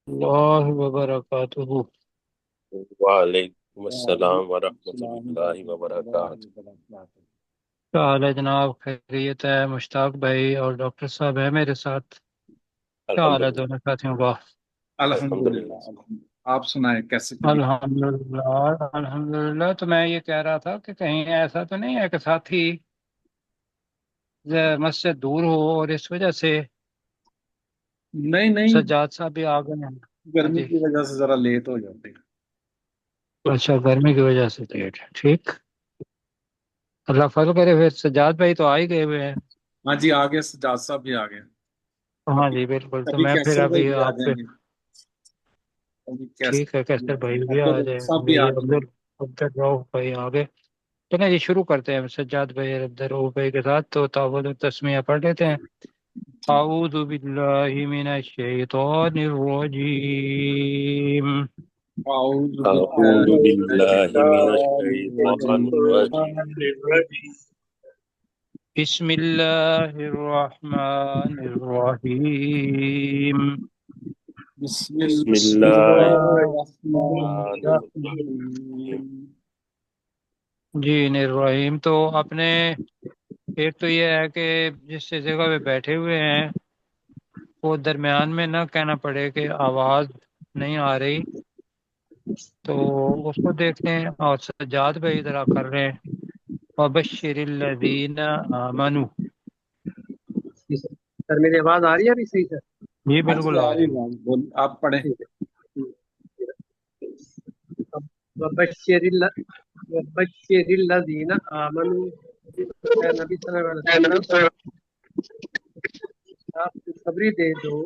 اللہ وبرکاتہ۔ وعلیکم السلام ورحمۃ السلام اللہ ورحمۃ اللہ وبرکاتہ۔ وبرکاتہ۔ کیا حال ہے جناب؟ خیریت ہے؟ مشتاق بھائی اور ڈاکٹر صاحب ہے میرے ساتھ؟ کیا حال ہے الحمدللہ دونوں ساتھیوں کا؟ الحمدللہ۔ الحمدللہ آپ سنائیں کیسے طبیعت؟ الحمدللہ الحمدللہ۔ تو میں یہ کہہ رہا تھا کہ کہیں ایسا تو نہیں ہے کہ ساتھی مسجد دور ہو اور اس وجہ سے نہیں نہیں، سجاد صاحب بھی آ گئے ہیں؟ ہاں گرمی جی، کی وجہ سے ذرا لیٹ ہو جاتے ہیں۔ اچھا گرمی کی وجہ سے لیٹ ہے، ٹھیک، اللہ فضل کرے۔ پھر سجاد بھائی تو آ ہی گئے ہوئے ہیں۔ ہاں جی، آگے سجاد صاحب بھی آ گئے۔ ہاں ابھی جی بالکل، تو ابھی میں پھر کیسر بھائی ابھی بھی آ آپ جائیں سے، گے۔ ابھی ٹھیک ہے کیسر بھائی بھی عبد آ الرؤف جائے صاحب گے، بھی آ یہ جائیں گے۔ عبد الرؤف بھائی آگے۔ چلیں جی شروع کرتے ہیں سجاد بھائی اور عبد الرؤف بھائی کے ساتھ، تو تعوذ التسمیہ پڑھ لیتے ہیں۔ اعوذ باللہ من الشیطان الرجیم، اعوذ اعوذ باللہ من باللہ من الشیطان الشیطان الرجیم۔ الرجیم۔ بسم اللہ الرحمن الرحیم، بسم بسم بسم اللہ اللہ اللہ الرحمن الرحمن الرحیم۔ الرحیم۔ جی الرحیم۔ تو اپنے ایک تو یہ ہے کہ جس جگہ پہ بیٹھے ہوئے ہیں وہ درمیان میں نہ کہنا پڑے کہ آواز نہیں آ رہی، تو اس کو دیکھتے ہیں۔ اور سجاد بھائی ادھر کر رہے ہیں وبشر الذین آمنوا۔ سر میری آواز آ رہی ہے ابھی صحیح سر؟ جی ہاں جی، بالکل آ آ رہی رہی ہے۔ بات، آپ پڑھیں۔ ٹھیک ہے۔ وبشر الذین آمنوا، اے نبی صلی اللہ علیہ وسلم آپ خوشخبری دے دو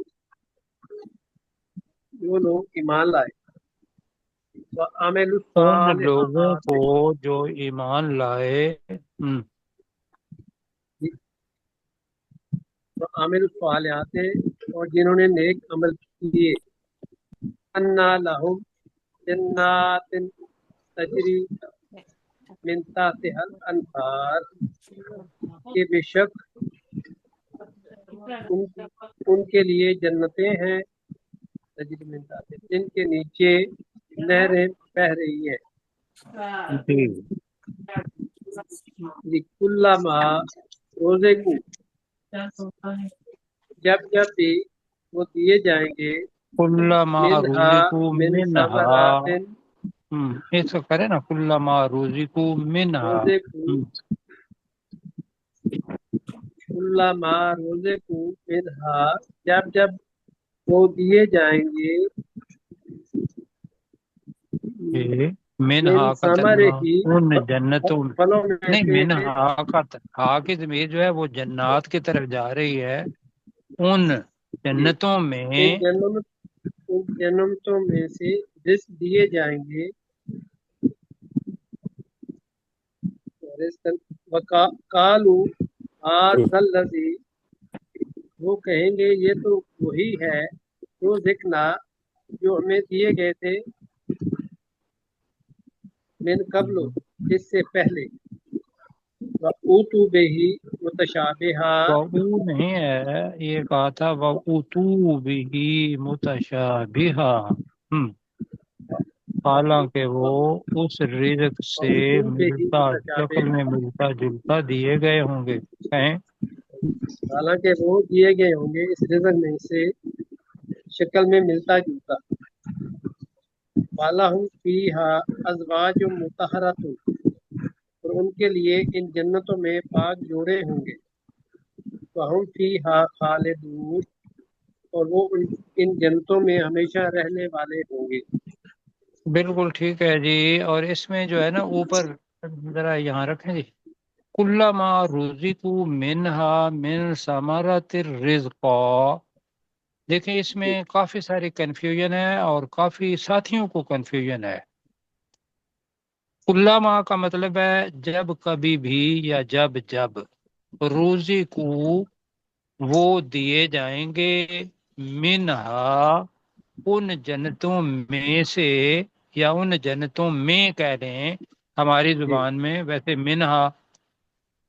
جو لوگ ایمان لائے، وعملوا ان لوگوں الصالحات، کو جو ایمان لائے، وعملوا الصالحات، اور جنہوں نے نیک عمل کیے، انا لہم جنات تجری من تحتها الانہار، کہ بے شک ان ان کے لیے جنتیں ہیں تجری من تحتها، جن کے نیچے نہریں بہ رہی ہیں، جی لکلما روزے کو، جب جب بھی وہ دیے جائیں گے، کلما منہا رزقوا من منہا، ثمرات، اس کو کرے نا کلما رزقوا منہا۔ روزے کو، کلما روزے کو منہا، جب جب وہ دیے جائیں گے، جی منہا من کا ثمر ترجمہ ہی، ان جنتوں، پھلوں میں نہیں سے، منہا کا ہا کی ضمیر جو ہے وہ جنات کی طرف جا رہی ہے، ان جی جنتوں میں۔ ان جنتوں میں سے رزق دیے جائیں گے، کالو ھذا الذی، وہ کہیں گے یہ تو وہی ہے جو ذکنا، جو ہمیں دیے گئے تھے، من قبل، اس سے پہلے، وَأُوتُوا بِهِ متشابہا، وہ نہیں ہے، یہ کہا تھا وَأُتُوا بِهِ مُتَشَابِهًا، حالانکہ وہ اس رزق سے وَأُوتُوا بِهِ ملتا، شکل متشابہا، میں ملتا جلتا دیے گئے ہوں گے، کہیں حالانکہ وہ دیے گئے ہوں گے اس رزق میں سے شکل میں ملتا جلتا، وَلَهُمْ فِيهَا أَزْوَاجٌ مُطَهَّرَةٌ، اور ان کے لیے ان جنتوں میں پاک جوڑے ہوں گے، وَهُمْ فِيهَا خَالِدُونَ، اور وہ ان جنتوں میں ہمیشہ رہنے والے ہوں گے۔ بالکل ٹھیک ہے جی۔ اور اس میں جو ہے نا اوپر ذرا یہاں رکھیں جی، کلما رزقوا منہا من ثمرات الرزق، دیکھیں اس میں کافی ساری کنفیوژن ہے اور کافی ساتھیوں کو کنفیوژن ہے۔ کلما کا مطلب ہے جب کبھی بھی یا جب جب، روزی کو وہ دیے جائیں گے، منہا ان جنتوں میں سے، یا ان جنتوں میں کہہ دیں ہماری جی زبان میں، ویسے منہا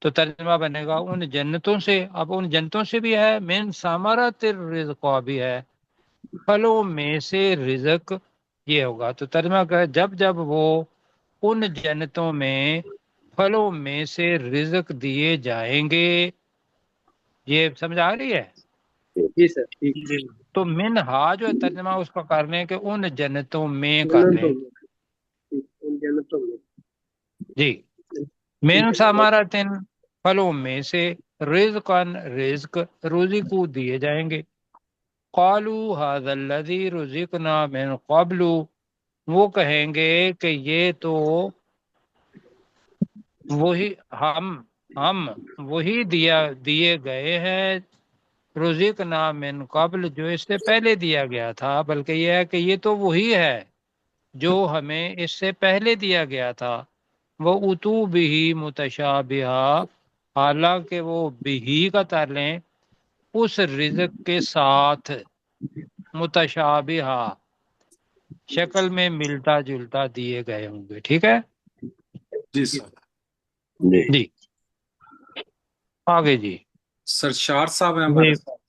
تو ترجمہ بنے گا ان جنتوں سے۔ اب ان جنتوں سے بھی ہے، من ثمرات الرزق بھی ہے، پھلوں میں سے رزق یہ ہوگا، تو ترجمہ کر جب جب وہ ان جنتوں میں پھلوں میں سے رزق دیے جائیں گے، یہ سمجھ آ رہی ہے؟ جی سر ٹھیک جی تو من ہا جو ہے ترجمہ اس کا کر لیں کہ ان جنتوں میں کر لیں، جنتوں میں ان جنتوں میں جی، ٹھیک من ہے جی ثمرتن پھلوں میں سے رزقن رزق روزی کو دیے جائیں گے۔ قالوا هذا الذي رزقنا من قبل، وہ کہیں گے کہ یہ تو وہی ہم وہی دیے گئے ہیں، رزقنا من قبل جو اس سے پہلے دیا گیا تھا، بلکہ یہ ہے کہ یہ تو وہی ہے جو ہمیں اس سے پہلے دیا گیا تھا۔ وہ اتو بھی متشابہہ، حالانکہ وہ بھی کا تر لیں اس رزق کے ساتھ، متشابہہ شکل میں ملتا جلتا دیے گئے ہوں گے، ٹھیک ہے جی جی سر جی جی، آگے جی۔ سرشار صاحب ہیں جی ہمارے ساتھ،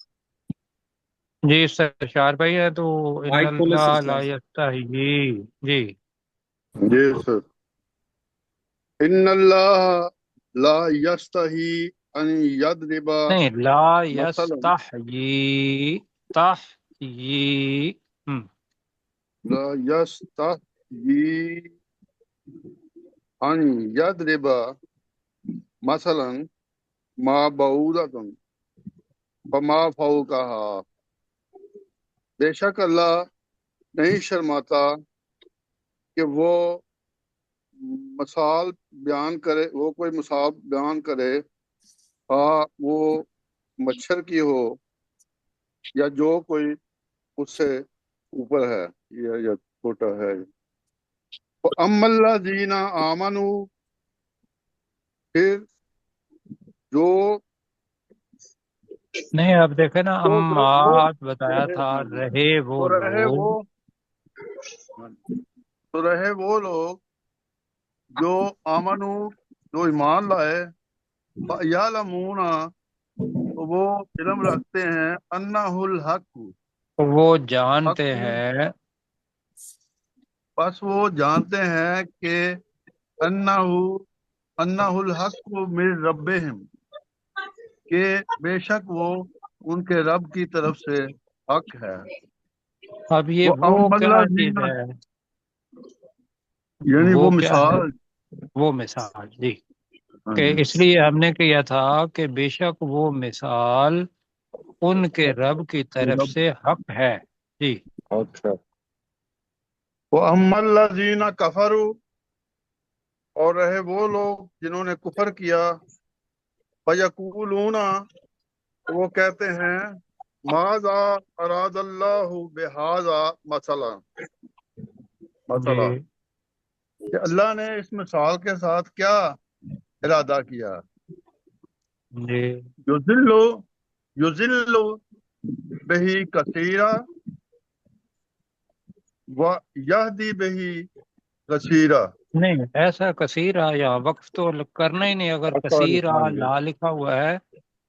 جی سرشار بھائی ہے تو ان مائک کھولے اللہ لا سرشار صاحب۔ یستحیی، جی جی سر، ان اللہ لا یستحی ان یضرب نہیں، لا مثلا، یستحیی تحیی، لا یستحی ان یضرب مثلا ما بعودۃ فما فوقها، بے شک اللہ نہیں شرماتا کہ وہ مثال بیان کرے، وہ کوئی مثال بیان کرے، ہاں وہ مچھر کی ہو یا جو کوئی اس سے اوپر ہے یا چھوٹا ہے۔ اما الذین آمنوا، پھر جو نہیں اب دیکھیں نا، وہ امات بتایا رہے، تھا ہاں جی، رہے وہ تو رہے لوگ، وہ، ہاں جی، تو رہے وہ لوگ جو آمنو، جو ایمان لائے، یعلمون، تو وہ علم رکھتے ہیں، انہ الحق، وہ حق، جانتے ہیں، بس وہ جانتے ہیں کہ انہ الحق من ربہم، کہ بے شک وہ ان کے رب کی طرف سے حق ہے۔ اب یہ وہ وہ ام کیا الذین، چیز ہے، یعنی وہ وہ کیا ہے، مثال، وہ مثال، جی، ہاں کہ جی، اس لیے ہم نے کیا تھا کہ بے شک وہ مثال ان کے رب کی طرف رب، سے حق ہے، جی اچھا، وہ ام الذین کفروا، اور رہے وہ لوگ جنہوں نے کفر کیا، فیقولون، وہ کہتے ہیں، ماذا اراد اللہ بہذا مثلا، جی کہ اللہ نے اس مثال کے ساتھ کیا ارادہ کیا۔ جی یذلو، یذلو بہی کثیرا و یہدی بہی کثیرا۔ نہیں، ایسا کثیرہ یا وقف تو کرنا ہی نہیں، اگر کثیرہ ہاں جی، لا لکھا ہوا ہے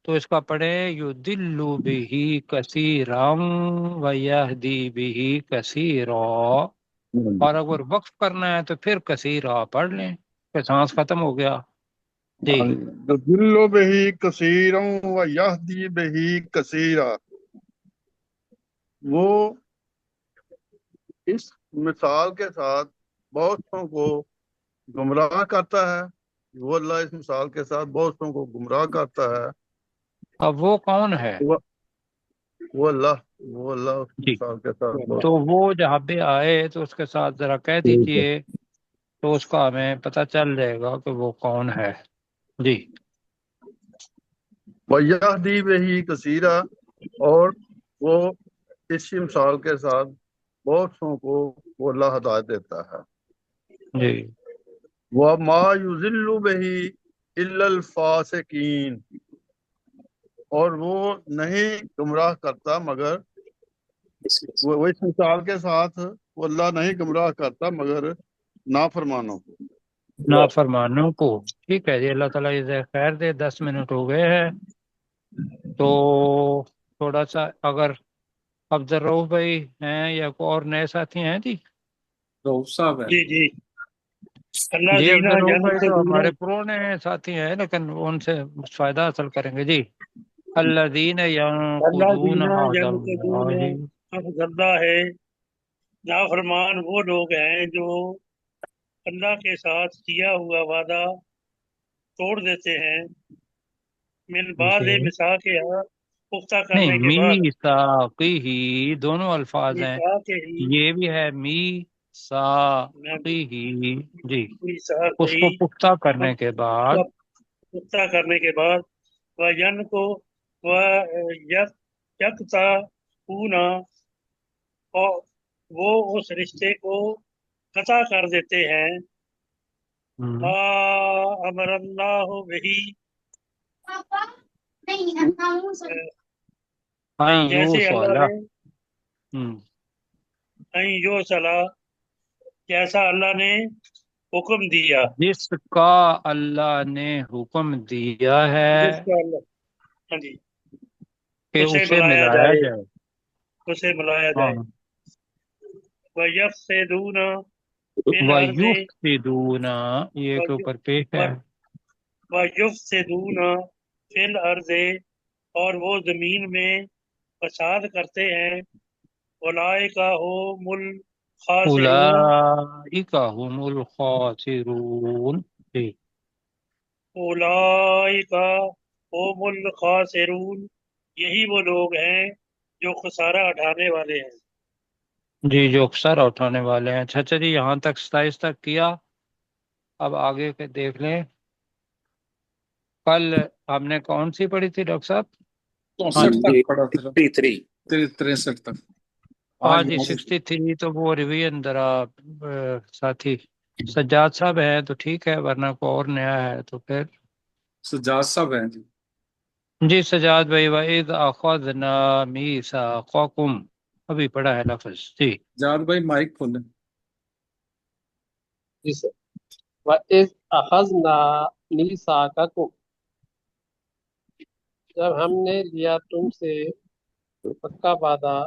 تو اس کا پڑھے یضل بہ کثیرا و یہدی بہ کثیرا، اور اگر وقف کرنا ہے تو پھر کثیرہ پڑھ لیں کہ سانس ختم ہو گیا، جی یذلو بہی کثیرا و یہدی بہی کثیرا، وہ اس مثال کے ساتھ بہتوں کو گمراہ کرتا ہے، وہ اللہ اس مثال کے ساتھ بہتوں کو گمراہ کرتا ہے۔ اب وہ کون ہے؟ وہ وہ اللہ، وہ اللہ اس جی، مثال کے ساتھ تو بہت، وہ جہاں پہ آئے تو اس کے ساتھ ذرا کہہ ٹھیک ہے۔ دیجئے تو اس کا ہمیں پتہ چل جائے گا کہ وہ کون ہے، جی وَيَهْدِي بِهِ كَثِيرًا، اور وہ اسی مثال کے ساتھ بہت سو کو وہ اللہ ہدایت دیتا ہے۔ جی وَمَا يُضِلُّ بِهِ إِلَّا الْفَاسِقِينَ، اور وہ نہیں گمراہ کرتا مگر، وہ اس مثال کے ساتھ وہ اللہ نہیں گمراہ کرتا مگر نافرمانوں کو۔ نافرمانوں کو، ٹھیک ہے جی، اللہ تعالیٰ جزائے خیر دے، 10 منٹ ہو گئے ہیں، تو تھوڑا سا اگر عبد الرؤف بھائی ہیں یا کوئی اور نئے ساتھی ہیں جی؟ رؤف صاحب ہے. جی جی اللہ جی عبد دینا الرؤف بھائی تو جنت ہمارے پرانے ساتھی ہیں لیکن ان سے فائدہ حاصل کریں گے جی. الذین اللہ ینقضون دینا عہد جنت اللہ. زندہ ہے نافرمان وہ لوگ ہیں جو اللہ کے ساتھ کیا ہوا وعدہ توڑ دیتے ہیں من بعد جی مثال کے پختہ نہیں، کرنے کے بعد میثاقہ دونوں الفاظ ہیں. مثال کے ہی یہ بھی ہے میثاقہ جی، مثال اس ہی کو پختہ کرنے کے بعد. پختہ کرنے کے بعد وَيَنْ کو یکتا اونا اور وہ اس رشتے کو قطع کر دیتے ہیں ہم، امر اللہ وہی ہاں جیسے اللہ یوصلہ. نے ہم، جو صلاح جیسا اللہ نے حکم دیا جس کا اللہ نے حکم دیا جس ہے کا اللہ ہاں جی کہ اسے اسے ملایا ملایا جائے جائے. اسے ملایا ہاں، جائے وَيَفْسِدُونَ فِي الْأَرْضِ وَيُفْسِدُونَ یہ کے اوپر پیش ہے. وَيُفْسِدُونَ فِي الْأَرْضِ اور وہ زمین میں فساد کرتے ہیں اولئک هم الخاسرون اولئک هم الخاسرون جی. اولئک هم الخاسرون یہی وہ لوگ ہیں جو خسارہ اٹھانے والے ہیں. جی جو اکثر اٹھانے والے ہیں. اچھا جی یہاں تک 27 تک کیا. اب آگے کے دیکھ لیں. کل ہم نے کون سی پڑھی تھی ڈاکٹر صاحب؟ ہاں 64 تک پڑا تھا. 63 تک. ہاں آج جی موضوع 63 تو وہ ریویژن ذرا ساتھی سجاد صاحب ہیں تو ٹھیک ہے ورنہ کوئی اور نیا ہے تو پھر. سجاد صاحب ہیں جی. جی سجاد بھائی وَإِذْ أَخَذْنَا مِيثَاقَكُمْ ابھی پڑھا ہے لفظ جی. سجاد بھائی مائک کھولیں. جی سر وَإِذْ أَخَذْنَا مِيثَاقَكُمْ جب ہم نے لیا تم سے پکا وعدہ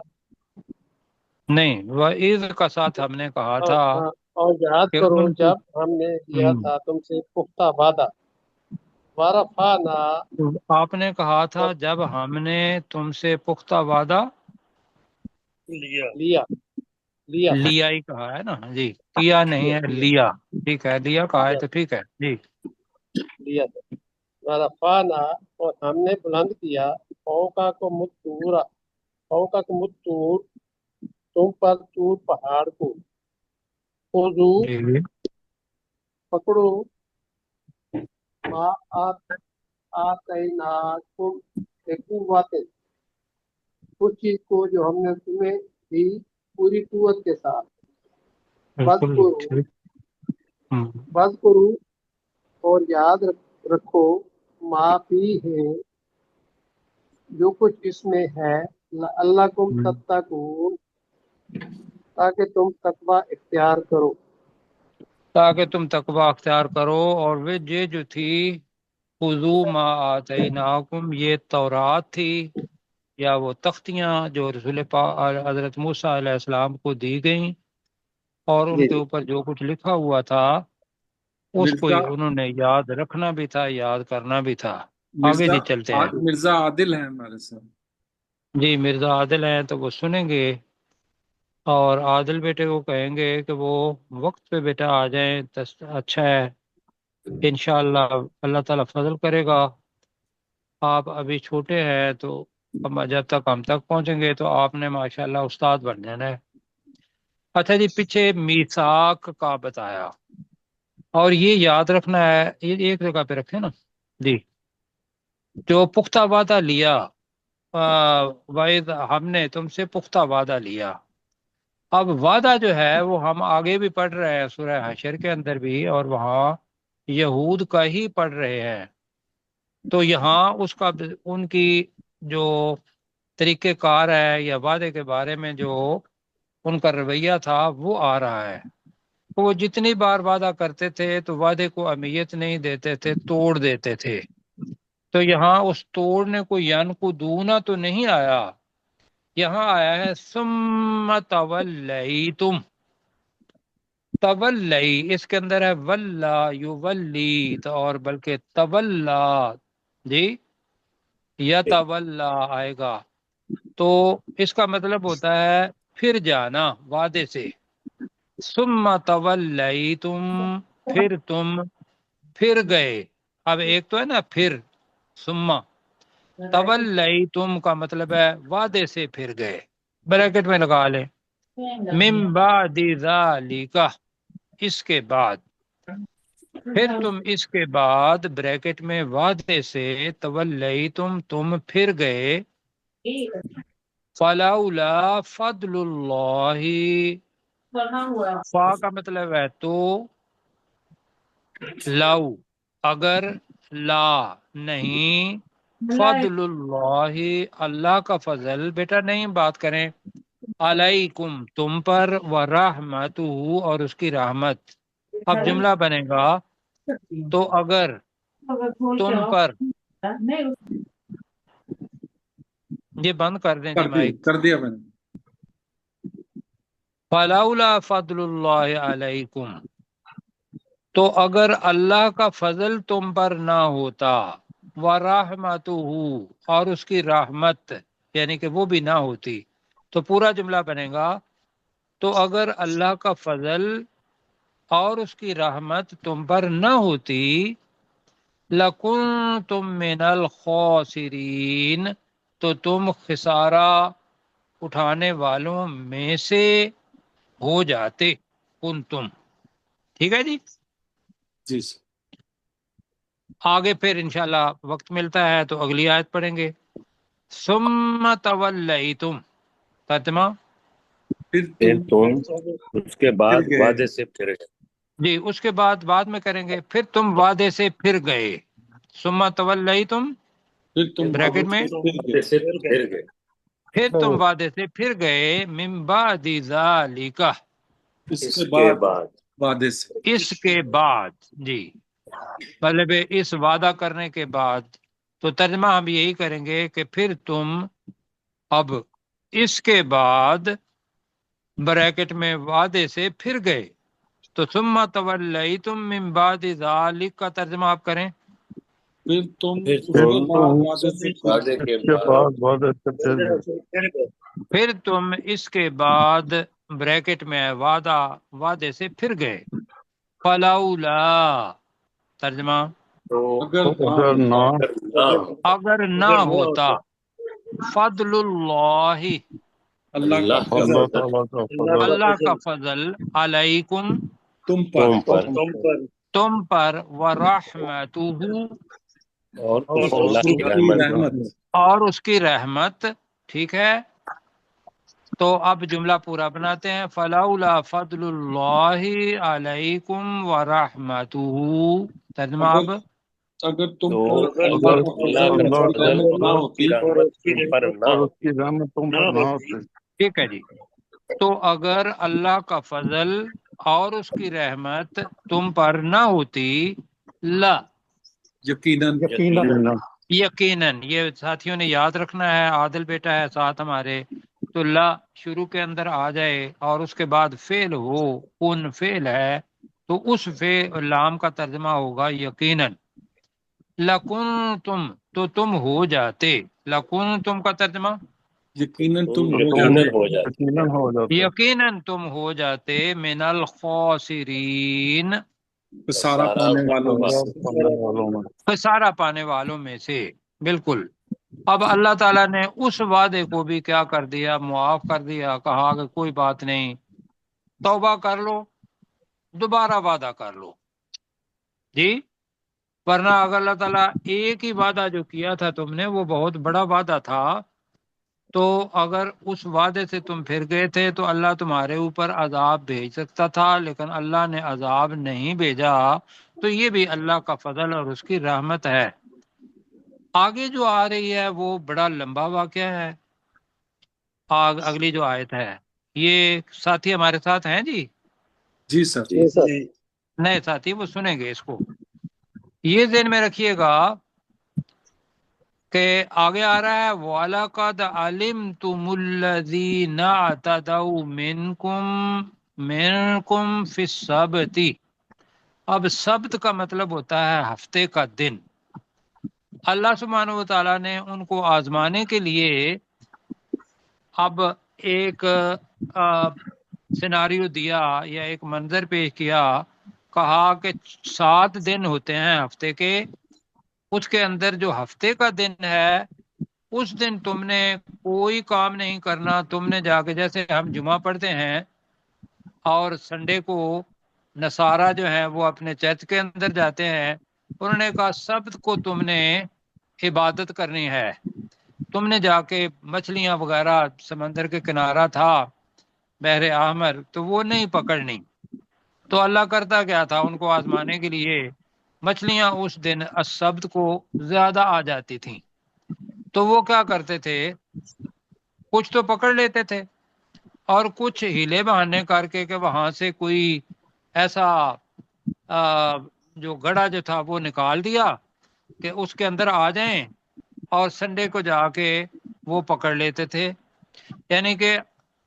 نہیں وَإِذْ کا ساتھ ہم نے کہا تھا اور یاد کہ کرو ان کی جب ہم نے لیا تھا تم سے پختہ وعدہ وَرَفَعْنَا آپ نے کہا تھا جب ہم نے تم سے پختہ وعدہ لیا لیا لیا لیا ہی کہا ہے نا جی. کیا نہیں ہے لیا. ٹھیک ہے لیا کہا ہے تو ٹھیک ہے جی. لیا وَرَفَعْنَا اور ہم نے بلند کیا فوقا کو متورا فوقا کو متور تم پر طور پہاڑ کو خذو جی پکڑو ما آتیناکم بقوت اس چیز کو جو ہم نے تمہیں دی پوری قوت کے ساتھ بالکل وَاذْکُرُوا ٹھیک. وَاذْکُرُوا اور یاد رکھو ما فی ہے جو کچھ اس میں ہے لعلکم تتقون تاکہ تم تقوی اختیار کرو تاکہ تم تقوی اختیار کرو. اور وہ یہ جو تھی خذوا ما آتیناکم یہ تورات تھی یا وہ تختیاں جو رسول حضرت موسیٰ علیہ السلام کو دی گئیں اور ان جی کے جی اوپر جو کچھ لکھا ہوا تھا اس کو مرزا انہوں نے یاد رکھنا بھی تھا یاد کرنا بھی تھا. آگے مرزا جی چلتے ہیں. مرزا عادل ہیں ہمارے ساتھ. جی مرزا عادل ہیں تو وہ سنیں گے اور عادل بیٹے کو کہیں گے کہ وہ وقت پہ بیٹا آ جائیں اچھا ہے انشاءاللہ اللہ تعالیٰ فضل کرے گا. آپ ابھی چھوٹے ہیں تو جب تک ہم تک پہنچیں گے تو آپ نے ماشاءاللہ استاد بن جانا ہے. اچھا جی پیچھے میثاق کا بتایا اور یہ یاد رکھنا ہے یہ ایک جگہ پہ رکھے نا جی. جو پختہ وعدہ لیا وعید ہم نے تم سے پختہ وعدہ لیا. اب وعدہ جو ہے وہ ہم آگے بھی پڑھ رہے ہیں سورہ حشر کے اندر بھی اور وہاں یہود کا ہی پڑھ رہے ہیں تو یہاں اس کا ان کی جو طریقہ کار ہے یا وعدے کے بارے میں جو ان کا رویہ تھا وہ آ رہا ہے. وہ جتنی بار وعدہ کرتے تھے تو وعدے کو اہمیت نہیں دیتے تھے توڑ دیتے تھے. تو یہاں اس توڑنے کو ین کو دونا تو نہیں آیا یہاں آیا ہے ثم تولیتم، تولی اس کے اندر ہے ولا یولی، تو اور بلکہ تولا جی یا تولا آئے گا، تو اس کا مطلب ہوتا ہے پھر جانا وعدے سے. ثم تولیتم، پھر تم پھر گئے. اب ایک تو ہے نا پھر، ثم تولیتم کا مطلب ہے وعدے سے پھر گئے، بریکٹ میں لگا لیں من بعد ذالک، اس کے بعد، پھر تم اس کے بعد بریکٹ میں وعدے سے تولیتم تم پھر گئے. فلولا فضل اللہ، فا کا مطلب ہے تو، لو اگر، لا نہیں، فضل اللہ اللہ کا فضل، بیٹا نہیں بات کریں، علیکم تم پر، ورحمتہ اور اس کی رحمت. اب جملہ بنے گا تو اگر تم پر، یہ بند کر دیں جی مائک. کر دیا میں نے. فلولا فضل اللہ علیکم، تو اگر اللہ کا فضل تم پر نہ ہوتا، ورحمتہ اور اس کی رحمت یعنی کہ وہ بھی نہ ہوتی، تو پورا جملہ بنے گا تو اگر اللہ کا فضل اور اس کی رحمت تم پر نہ ہوتی، لَكُنْتُم مِّنَ الْخَاسِرِينَ تو تم خسارہ اٹھانے والوں میں سے ہو جاتے، کنتم. ٹھیک ہے جی، جی آگے پھر انشاءاللہ وقت ملتا ہے تو اگلی آیت پڑھیں گے. ثم تولیتم، ترجمہ پھر پھر تم تم اس کے بعد پھر گئے. وعدے سے پھر گئے. جی، اس کے بعد میں کریں گے، پھر تم وعدے سے پھر گئے. ثم تولیتم پھر تم بریکٹ میں، وعدے سے پھر گئے. پھر تم وعدے سے پھر گئے، من بعد ذالک اس اس کے کے بعد بعد وعدے سے. اس کے بعد، جی مطلب اس وعدہ کرنے کے بعد. تو ترجمہ ہم یہی کریں گے کہ پھر تم اب اس کے بعد بریکٹ میں وعدے سے پھر گئے. تو ثم تولیتم من بعد ذالک کا ترجمہ آپ کریں. پھر تم پھر اس کے بعد وعدے سے پھر وعدے گئے. کے بعد پھر تم اس کے بعد بریکٹ میں ہے وعدے سے پھر گئے. فلولا ترجمہ تو اگر نہ اگر نہ ہوتا، فضل اللہ اللہ کا اللہ فضل اللہ کا فضل، علیکم تم پر تم پر، ورحمتہ اور اور اللہ اس کی کی رحمت رحمت. اور اس کی رحمت. ٹھیک ہے، تو اب جملہ پورا بناتے ہیں. فلولا فضل اللہ علیکم ورحمتہ، ترجمہ اب اگر تم تو پر اگر اللہ کا اللہ فضل کا اور فضل رحمت نہ اور اس کی ہوتی رحمت تم پر نہ ہوتی. ٹھیک ہے جی. تو اگر اللہ کا فضل اور اس کی رحمت تم پر نہ ہوتی، لا یقیناً یقیناً، یہ ساتھیوں نے یاد رکھنا ہے، عادل بیٹا ہے ساتھ ہمارے، تو لا شروع کے اندر آ جائے اور اس کے بعد فعل ہو، کن فعل ہے، تو اس فعل لام کا ترجمہ ہوگا یقیناً. لَكُنْتُمْ تو تم ہو جاتے، لَكُنْتُمْ کا ترجمہ یقیناً تم ہو یقیناً جاتے. ہو جاتے. یقیناً تم ہو جاتے من الخاسرین سارا پانے والوں میں سے. خسارہ پانے والوں میں سے. بالکل. اب اللہ تعالیٰ نے اس وعدے کو بھی کیا کر دیا، معاف کر دیا، کہا کہ کوئی بات نہیں، توبہ کر لو، دوبارہ وعدہ کر لو جی. ورنہ اگر اللہ تعالیٰ ایک ہی وعدہ جو کیا تھا تم نے وہ بہت بڑا وعدہ تھا، تو اگر اس وعدے سے تم پھر گئے تھے تو اللہ تمہارے اوپر عذاب بھیج سکتا تھا، لیکن اللہ نے عذاب نہیں بھیجا. تو یہ بھی اللہ کا فضل اور اس کی رحمت ہے. آگے جو آ رہی ہے وہ بڑا لمبا واقعہ ہے. اگلی جو آیت ہے، یہ ساتھی ہمارے ساتھ ہیں جی، جی سر. نئے ساتھی وہ سنیں گے اس کو. یہ ذہن میں رکھیے گا کہ آگے آ رہا ہے وَلَقَدْ عَلِمْتُمُ الَّذِينَ اعْتَدَوْا مِنْكُمْ فِي السَّبْتِ۔ اب سبت کا مطلب ہوتا ہے ہفتے کا دن۔ اللہ سبحانہ و تعالیٰ نے ان کو آزمانے کے لیے اب ایک سیناریو دیا یا ایک منظر پیش کیا، کہا کہ 7 دن ہوتے ہیں ہفتے کے، اس کے اندر جو ہفتے کا دن ہے اس دن تم نے کوئی کام نہیں کرنا، تم نے جا کے جیسے ہم جمعہ پڑھتے ہیں اور سنڈے کو نصارہ جو ہیں وہ اپنے چرچ کے اندر جاتے ہیں، انہوں نے کہا سبت کو تم نے عبادت کرنی ہے، تم نے جا کے مچھلیاں وغیرہ سمندر کے کنارہ تھا بحر احمر تو وہ نہیں پکڑنی۔ تو اللہ کرتا کیا تھا ان کو آزمانے کے لیے، مچھلیاں اس دن السبت کو زیادہ آ جاتی تھیں، تو وہ کیا کرتے تھے، کچھ تو پکڑ لیتے تھے اور کچھ ہیلے بہانے کر کے کہ وہاں سے کوئی ایسا جو گڑھا جو تھا وہ نکال دیا کہ اس کے اندر آ جائیں اور سنڈے کو جا کے وہ پکڑ لیتے تھے۔ یعنی کہ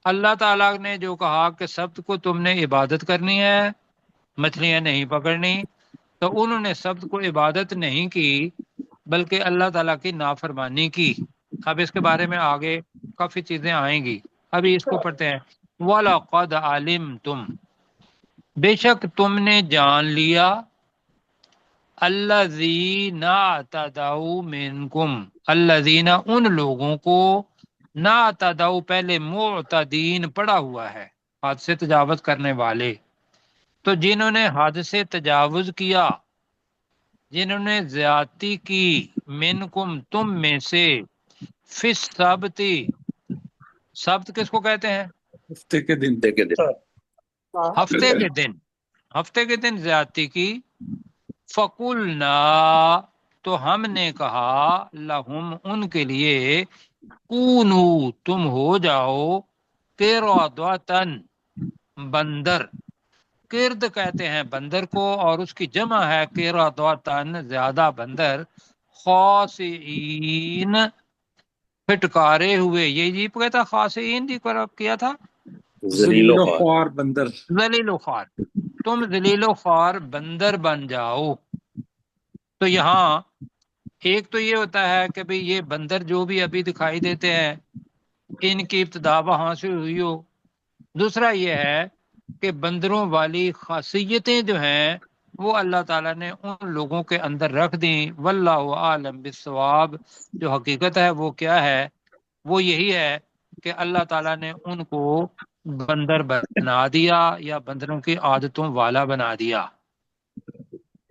اللہ تعالیٰ نے جو کہا کہ سبت کو تم نے عبادت کرنی ہے، مچھلیاں نہیں پکڑنی، تو انہوں نے سبت کو عبادت نہیں کی بلکہ اللہ تعالیٰ کی نافرمانی کی۔ اب اس کے بارے میں آگے کافی چیزیں آئیں گی، ابھی اس کو پڑھتے ہیں۔ وَلَقَدْ عَلِمْتُمْ، بے شک تم نے جان لیا، الَّذِينَ اعْتَدَوْا مِنْكُمْ، الَّذِينَ ان لوگوں کو، نہ اعتدوا پہلے معتدین پڑا ہوا ہے، حد سے تجاوز کرنے والے، تو جنہوں نے حد سے تجاوز کیا، جنہوں نے زیادتی کی، منکم تم میں سے، فی السبت، سبت کس کو کہتے ہیں، ہفتے کے دن ہفتے کے دن، ہفتے کے دن زیادتی کی، فَقُلْنَا تو ہم نے کہا، لَهُمْ ان کے لیے، کونو تم ہو جاؤ، قِرَدَةً بندر، کرد کہتے ہیں بندر کو اور اس کی جمع ہے قِرَدَةً زیادہ بندر، خاسئین پھٹکارے ہوئے، یہ جی کہتا خاسئین جی کیا تھا، ذلیل و خوار بندر، ذلیل و خوار، تم ذلیل و خوار بندر بن جاؤ۔ تو یہاں ایک تو یہ ہوتا ہے کہ بھئی یہ بندر جو بھی ابھی دکھائی دیتے ہیں ان کی ابتدا وہاں سے ہوئی ہو، دوسرا یہ ہے کہ بندروں والی خاصیتیں جو ہیں وہ اللہ تعالیٰ نے ان لوگوں کے اندر رکھ دیں، واللہ عالم بالصواب، جو حقیقت ہے وہ کیا ہے، وہ یہی ہے کہ اللہ تعالیٰ نے ان کو بندر بنا دیا یا بندروں کی عادتوں والا بنا دیا۔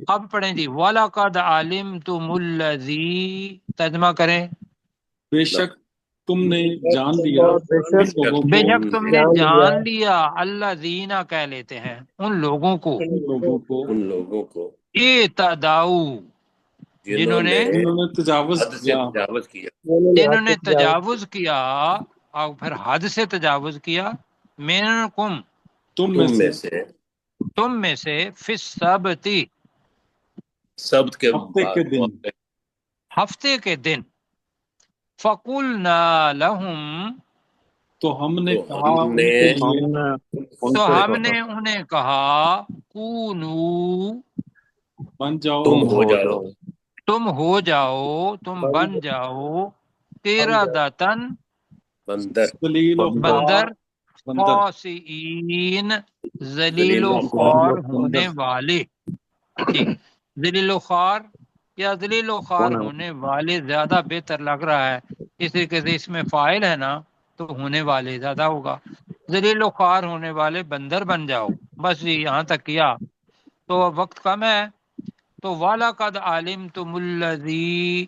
اب پڑھیں جی وَلَقَدْ عَلِمْتُمُ الَّذِي، ترجمہ کریں، بے شک تم نے جان لیا اور بے ان شک لوگوں بے کو، شک تم نے جان لیا، اللہ زینہ کہہ لیتے ہیں ان لوگوں کو، ان لوگوں کو اعتداؤ جنہوں نے تجاوز حد سے کیا، تجاوز کیا، جنہوں نے تجاوز کیا اور پھر حد سے تجاوز کیا، منکم تم تم میں میں سے سے تم میں سے، فی السبت سبت کے ہفتے کے دن، ہفتے کے دن، فقلنا لہم تو ہم نے تو کہا ہم ان نے کے لیے، تو ہم نے انہیں کہا، کونو بن جاؤ تم ہو جاؤ تم ہو جاؤ، تم بن جاؤ، قردۃً بندر، ذلیل و خوار بندر، بندر، خاسئین ذلیل ذلیل و و خوار خوار ہونے والے، جی ذلیل و خوار یا ذلیل و خوار ہونے والے زیادہ بہتر لگ رہا ہے، اس طریقے سے اس میں فاعل ہے نا تو ہونے والے زیادہ ہوگا، ذلیل و خوار ہونے والے بندر بن جاؤ۔ بس جی یہاں تک کیا، تو وقت کم ہے، تو وَلَقَدْ عَلِمْتُمُ الَّذِي،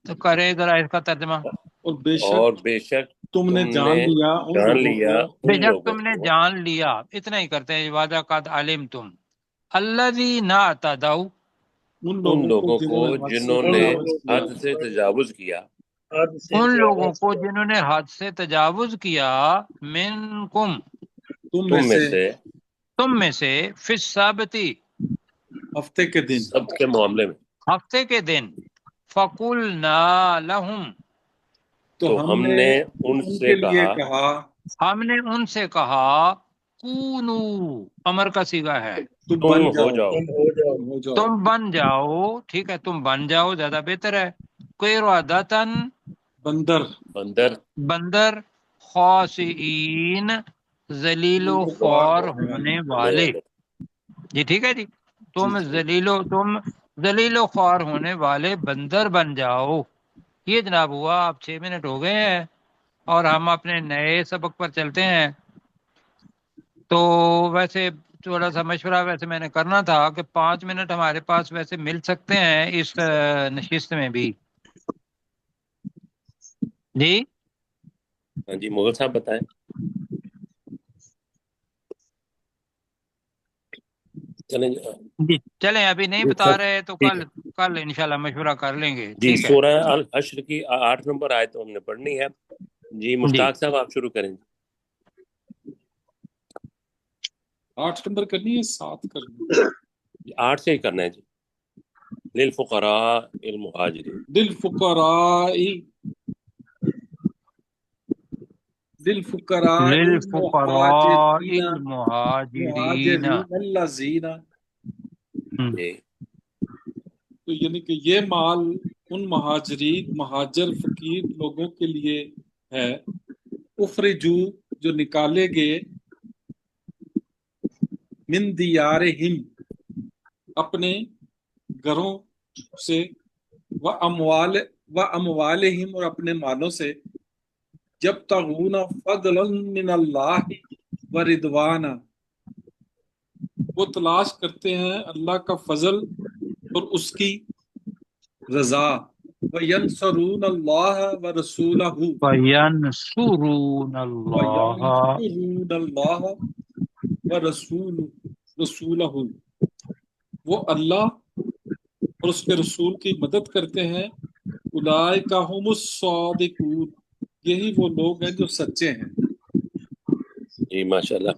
تو کرے ذرا اس کا ترجمہ، اور بے شک اور بے شک تم نے جان لیا ان جان لوگوں لیا کو، بے ان شک لوگوں تم نے کو، جان لیا، اتنا ہی کرتے ہیں، وَلَقَدْ عَلِمْتُمْ الَّذِينَ اعْتَدَوْا، ان ان لوگوں لوگوں کو جنہوں نے حد سے جنہوں نے تجاوز کیا، حد سے تجاوز کیا، حد سے ان لوگوں تجاوز کو کیا۔ جنہوں نے حد سے تجاوز کیا، منکم تم تم میں سے سے تم میں سے، فی السبت ہفتے کے دن، سبت کے معاملے میں، ہفتے کے دن، فقلنا لہم، تو ہم نے ان ان سے کے لیے کہا، کہا ہم نے ان سے کہا کونو، امر کا صیغہ ہے، تم تم بن ہو جاؤ، جاؤ، تم ہو جاؤ، تم بن جاؤ، ٹھیک ہے تم بن جاؤ زیادہ بہتر ہے، قردۃً بندر، بندر، بندر، خاسئین ذلیل و خوار ہونے والے، جی ٹھیک ہے جی، تم ذلیل و خوار ہونے والے بندر بن جاؤ۔ یہ جناب ہوا، اب 6 منٹ ہو گئے ہیں اور ہم اپنے نئے سبق پر چلتے ہیں۔ تو ویسے تھوڑا سا مشورہ ویسے میں نے کرنا تھا کہ 5 منٹ ہمارے پاس ویسے مل سکتے ہیں اس نشست میں بھی، جی ہاں جی مغل صاحب بتائیں۔ چلیں جی چلیں، ابھی نہیں جی بتا سر، رہے تو ٹھیک ہے کل انشاءاللہ مشورہ کر لیں گے، جی۔ ٹھیک ہے سورہ الحشر کی 8 نمبر آیت ہم نے پڑھنی ہے جی۔ جی۔ مشتاق صاحب آپ شروع کریں جی۔ 8 نمبر کرنی ہے 7 کرنی ہے؟ 8 سے ہی کرنا ہے جی۔ للفقراء المہاجرین، للفقراء للفقراء المہاجرین، المہاجرین، مہاجرین الذین، جی تو یعنی کہ یہ مال ان مہاجرین، مہاجر فقیر لوگوں کے لیے ہے، اخرجو جو نکالے گئے، من دیارہم اپنے گھروں سے، و اموالہم اور اپنے مالوں سے، جب تغون فضلا من اللہ و رضوانا، وہ تلاش کرتے ہیں اللہ کا فضل اور اس کی رضا، وینصرون اللہ و رسولہ، وینصرون اللہ، وینصرون اللہ و رسولہ، وہ اللہ اور اس کے رسول کی مدد کرتے ہیں، اولئک هم الصادقون، یہی وہ لوگ ہیں جو سچے ہیں۔ جی ماشاءاللہ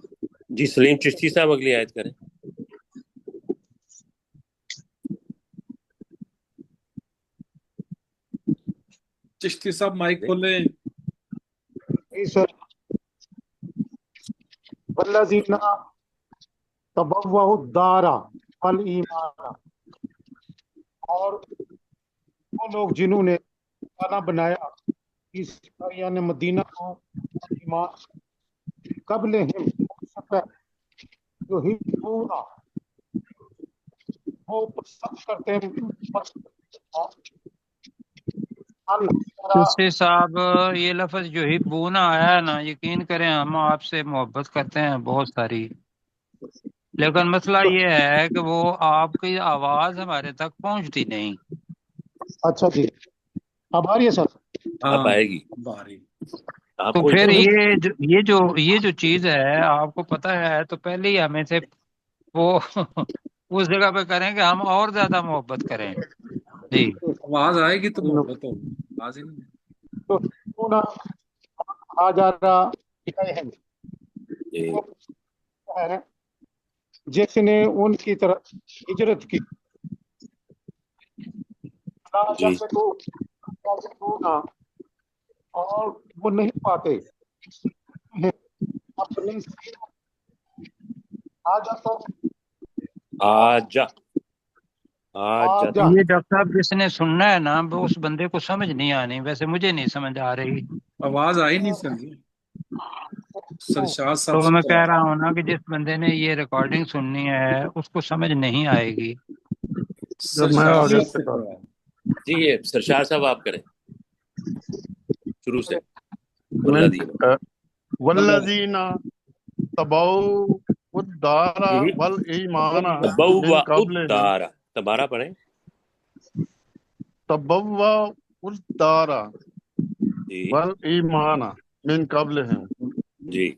جی۔ سلیم چشتی صاحب اگلی آیت کریں۔ چشتی صاحب مائک کھولیں۔ والذین تبوؤا الدار والایمان، اور وہ لوگ جنہوں نے ٹھکانہ بنایا اس یعنی مدینہ کو، ایمان قبل ہم جو ہجبونا، وہ پسند کرتے ہیں چشتی صاحب یہ لفظ جو ہی بونا آیا ہے نا، یقین کریں ہم آپ سے محبت کرتے ہیں بہت ساری، لیکن مسئلہ یہ ہے کہ وہ آپ کی آواز ہمارے تک پہنچتی نہیں۔ اچھا جی، اب آ رہی ہے سر؟ اب آئے گی باری آپ تو کو پھر جو یہ جو چیز ہے آپ کو پتہ ہے تو پہلے ہی ہمیں سے وہ اس جگہ پہ کریں کہ ہم اور زیادہ محبت کریں۔ جی آواز آئے گی تو محبت ہوگی، آواز ہی نہیں ہے۔ تو آ جا رہا جی ہے جس نے ان کی طرف ہجرت کی، جی اور وہ نہیں پاتے اپنی آجا یہ ڈاکٹر صاحب جس نے سننا ہے نا وہ اس بندے کو سمجھ نہیں آنی، ویسے مجھے نہیں سمجھ آ رہی، آواز آئی نہیں سر جی، سرشاد صاحب تو سے میں کہا کہہ رہا ہوں نا کہ جس بندے نے یہ ریکارڈنگ سننی ہے اس کو سمجھ نہیں آئے گی۔ سرشاد صاحب سے کہا۔ جی یہ سرشار صاحب آپ کریں شروع سے۔ والذین والذین تبوؤا الدار والایمان من تبوّأ قبلہم، الدار، تبارہ پڑھیں تبوؤا الدار جی والایمان من قبلہم، جی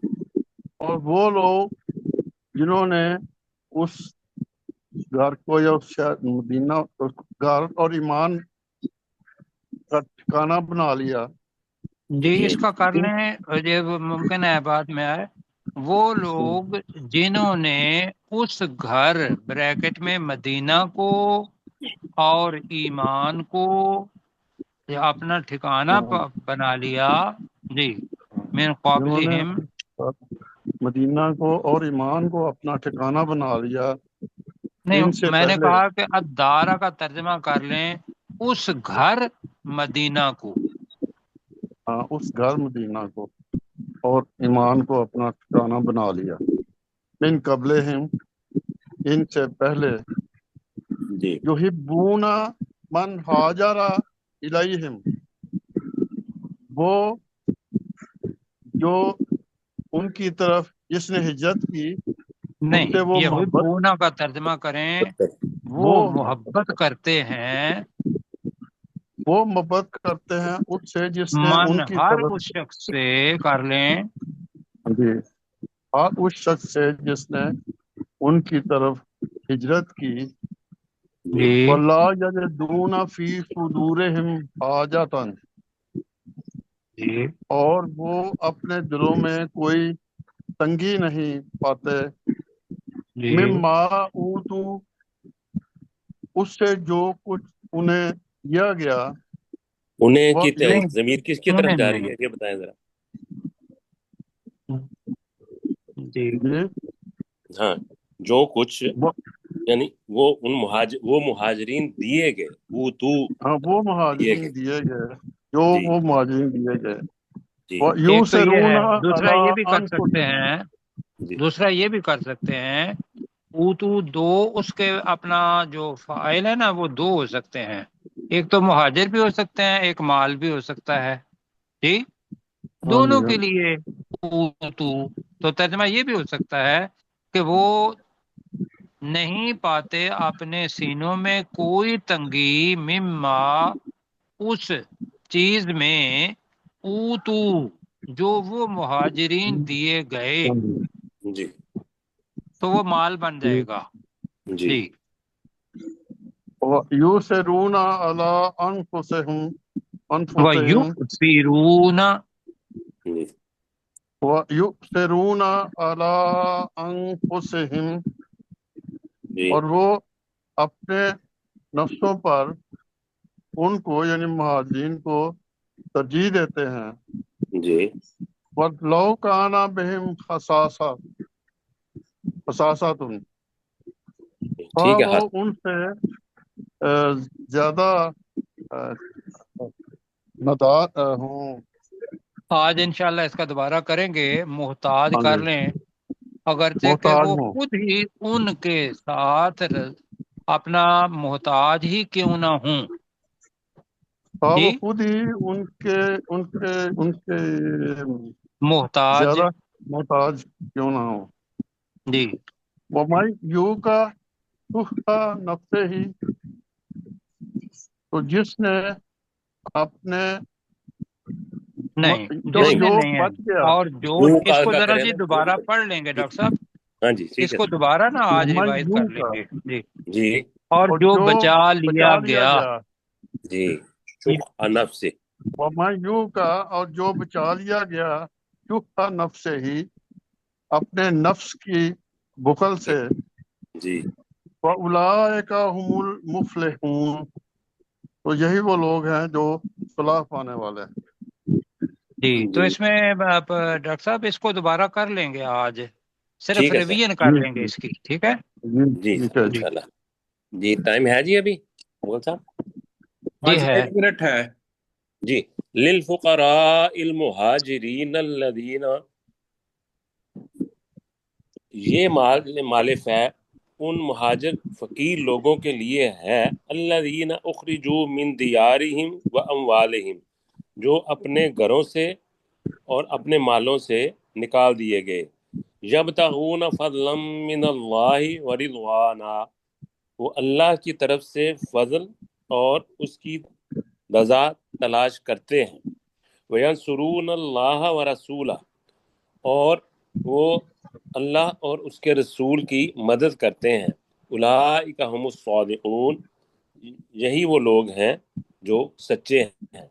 اور وہ لوگ جنہوں نے اس گھر کو یا اس شہر مدینہ، اس گھر اور ایمان کا ٹھکانہ بنا لیا، جی جی اس کا کر لیں، یہ ممکن ہے بعد میں آئے، وہ لوگ جنہوں نے اس گھر بریکٹ میں مدینہ کو اور ایمان کو اپنا ٹھکانہ بنا لیا، جی، من جنہوں نے قبلہم، مدینہ کو اور ایمان کو اپنا ٹھکانہ بنا لیا نہیں ان سے میں نے پہلے، کہا کہ الدارہ کا ترجمہ کر لیں اس گھر مدینہ کو، ہاں اس گھر مدینہ کو اور ایمان کو اپنا ٹھکانہ بنا لیا، من قبلہم ان سے پہلے، جی یحبون من ہاجر الیہم وہ جو ان کی طرف جس نے ہجرت کی اس نہیں، سے وہ محبت یحبون کا ترجمہ کریں وہ وہ محبت کرتے ہیں، وہ محبت کرتے ہیں اس سے جس نے من ان کی ہر طرف، اس شخص سے کر لیں، جی، اور اس شخص سے جس نے ان کی طرف ہجرت کی، جی جی وَلَا يَجِدُونَ فِي صُدُورِهِمْ حَاجَةً جی اور وہ اپنے دلوں میں کوئی تنگی نہیں پاتے، جی مما اوتو اس سے جو کچھ انہیں دیا گیا، انہیں وہ کی نہیں، ضمیر کس کی طرف انہیں جا رہی نہیں، ہے یہ بتائیں ذرا؟ جی یہ ہاں، جو کچھ وہ یعنی وہ مہاجرین دیے گئے، وہ تو ہاں وہ دیے مہاجرین گئے، دیے گئے، جو جی وہ مہاجرین دیے گئے، جی ایک تو یہ وَيُؤْثِرُونَ ہے، دوسرا عَلَىٰ یہ بھی کر سکتے أَنفُسِهِمْ ہیں، جی دوسرا یہ بھی کر سکتے ہیں، اوتو دو اس کے اپنا جو فاعل ہے نا وہ دو ہو سکتے ہیں، ایک تو مہاجر بھی ہو سکتے ہیں، ایک مال بھی ہو سکتا ہے، ٹھیک، ہاں جی دونوں ہاں کے لیے اوتو، تو ترجمہ یہ بھی ہو سکتا ہے کہ وہ نہیں پاتے اپنے سینوں میں کوئی تنگی، مما اس چیز میں، اوتو جو وہ مہاجرین دیے گئے، ہاں جی جی تو وہ مال بن جائے گا، جی جی، وَيُؤْثِرُونَ عَلَىٰ أَنفُسِهِمْ وَيُؤْثِرُونَ، جی وَيُؤْثِرُونَ عَلَىٰ أَنفُسِهِمْ جی اور وہ اپنے نفسوں پر ان کو یعنی مہاجرین کو ترجیح دیتے ہیں، جی وَلَوْ كَانَ بِهِمْ خَصَاصَةٌ ٹھیک ہے، وہ ان سے زیادہ ندار ہوں، آج انشاءاللہ اس کا دوبارہ کریں گے، محتاج ہاں کر جی، لیں، اگرچہ کہ محتاج وہ ہوں، خود ہی ان کے ساتھ اپنا محتاج ہی کیوں نہ ہوں، وہ جی، خود ہی ان کے محتاج، زیادہ محتاج کیوں نہ ہو، جی، وَمَن یوقع شُحَّ نَفْسِهِ تو جس نے اپنے نہیں، جو جس نہیں نے جو نہیں ہے، بچ گیا، اور جو یوں اس کا کو ذرا کرے جی نا، یوں دوبارہ کا، پڑھ لیں گے ڈاکٹر صاحب، ہاں جی ٹھیک اس ہے کو دوبارہ نا آج وَمَن ریوائز کر لیں یوقع گے، جی، جی اور اور جو جو بچا لیا بچا لیا گیا، گیا، جی شح نفس سے، وَمَن یوقع اور جو بچا لیا گیا، شُحَّ نَفْسِهِ اپنے نفس کی بخل سے، جی وَأُولَٰئِکَ هُمُ الْمُفْلِحُونَ تو یہی وہ لوگ ہیں جو فلاح پانے والے ہیں۔ جی، تو جی اس میں آپ ڈاکٹر صاحب اس کو دوبارہ کر لیں گے آج، صرف ٹھیک ہے سر، ریویژن کر جی لیں گے جی اس کی، ٹھیک ہے، جی جی ٹھیک سر ہے جی، جی، انشاءاللہ، جی ٹائم ہے جی ابھی مغل صاحب؟ ہاں جی جی ہے، 1 منٹ ہے۔ جی للفقراء المہاجرین الذین، یہ مال فے ان مہاجر فقیر لوگوں کے لیے ہے، الذین اخرجوا من دیارہم و اموالہم جو اپنے گھروں سے اور اپنے مالوں سے نکال دیے گئے، یبتغون فضلا من اللہ ورضوانا وہ اللہ کی طرف سے فضل اور اس کی رضا تلاش کرتے ہیں، وینصرون اللہ ورسولہ اور وہ اللہ اور اس کے رسول کی مدد کرتے ہیں، اولئک هم الصادقون یہی وہ لوگ ہیں جو سچے ہیں۔